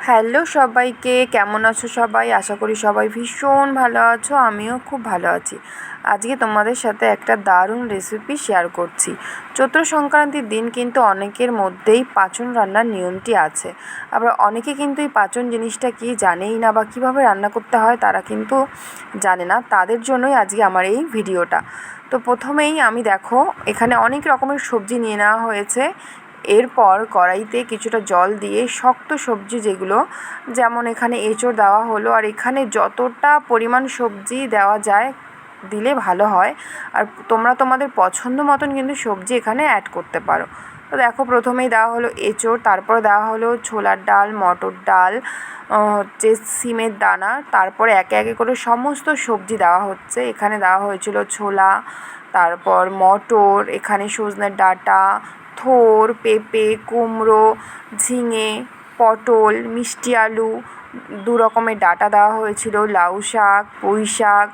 Hello সবাইকে, কেমন আছো সবাই? আশা করি সবাই ভীষণ ভালো আছো। আমিও খুব ভালো আছি। আজকে তোমাদের সাথে একটা দারুণ রেসিপি শেয়ার করছি। চৈত্র সংক্রান্তির দিন কিন্তু অনেকের মধ্যেই পাঁচন রান্নার নিয়মটি আছে। আবার অনেকে কিন্তু এই পাঁচন জিনিসটা কি জানেই না, বা কীভাবে রান্না করতে হয় তারা কিন্তু জানে না। তাদের জন্যই আজকে আমার এই ভিডিওটা। তো প্রথমেই আমি দেখো এখানে অনেক রকমের সবজি নিয়ে নেওয়া হয়েছে। এরপর কড়াইতে কিছুটা জল দিয়ে শক্ত সবজি যেগুলো, যেমন এখানে এঁচোড় দেওয়া হলো, আর এখানে যতটা পরিমাণ সবজি দেওয়া যায় দিলে ভালো হয়। আর তোমরা তোমাদের পছন্দ মতন কিন্তু সবজি এখানে অ্যাড করতে পারো। তো দেখো প্রথমেই দেওয়া হলো এঁচোড়, তারপরে দেওয়া হলো ছোলার ডাল, মটর ডাল, হচ্ছে সিমের দানা, তারপরে একে একে করে সমস্ত সবজি দেওয়া হচ্ছে। এখানে দেওয়া হয়েছিল ছোলা, তারপর মটর, এখানে সজনের ডাঁটা, থোর, পেঁপে, কুমড়ো, ঝিঙে, পটল, মিষ্টি আলু, দু রকমের ডাঁটা দেওয়া হয়েছিল, লাউ শাক, পুঁই শাক।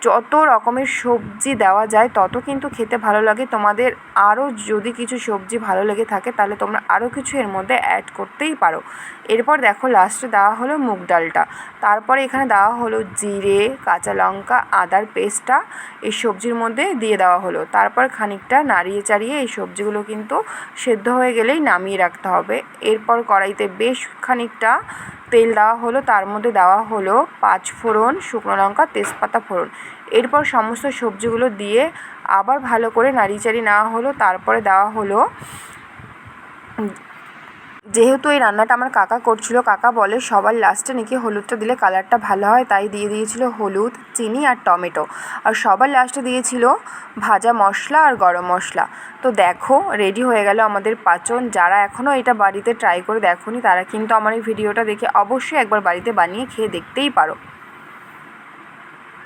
যত রকমের সবজি দেওয়া যায় তত কিন্তু খেতে ভালো লাগে। তোমাদের আরও যদি কিছু সবজি ভালো লেগে থাকে তাহলে তোমরা আরও কিছু এর মধ্যে অ্যাড করতেই পারো। এরপর দেখো লাস্টে দেওয়া হলো মুগ ডালটা, তারপরে এখানে দেওয়া হলো জিরে, কাঁচা লঙ্কা, আদার পেস্টটা এই সবজির মধ্যে দিয়ে দেওয়া হলো। তারপর খানিকটা নাড়িয়ে চাড়িয়ে এই সবজিগুলো কিন্তু সেদ্ধ হয়ে গেলেই নামিয়ে রাখতে হবে। এরপর কড়াইতে বেশ খানিকটা তেল দেওয়া হলো, তার মধ্যে দেওয়া হলো 5 ফোড়ন, শুকনো লঙ্কা, তেজপাতা ফোড়ন। এরপর সমস্ত সবজিগুলো দিয়ে আবার ভালো করে নাড়িয়ে চাড়িয়ে নেওয়া হলো। তারপরে দেওয়া হলো, যেহেতু এই রান্নাটা আমার কাকা করছিল, কাকা বলে সবার লাস্টে নাকি হলুদটা দিলে কালারটা ভালো হয়, তাই দিয়ে দিয়েছিল হলুদ, চিনি আর টমেটো। আর সবার লাস্টে দিয়েছিল ভাজা মশলা আর গরম মশলা। তো দেখো রেডি হয়ে গেল আমাদের পাঁচন। যারা এখনও এটা বাড়িতে ট্রাই করে দেখোনি তারা কিন্তু আমার এই ভিডিওটা দেখে অবশ্যই একবার বাড়িতে বানিয়ে খেয়ে দেখতেই পারো।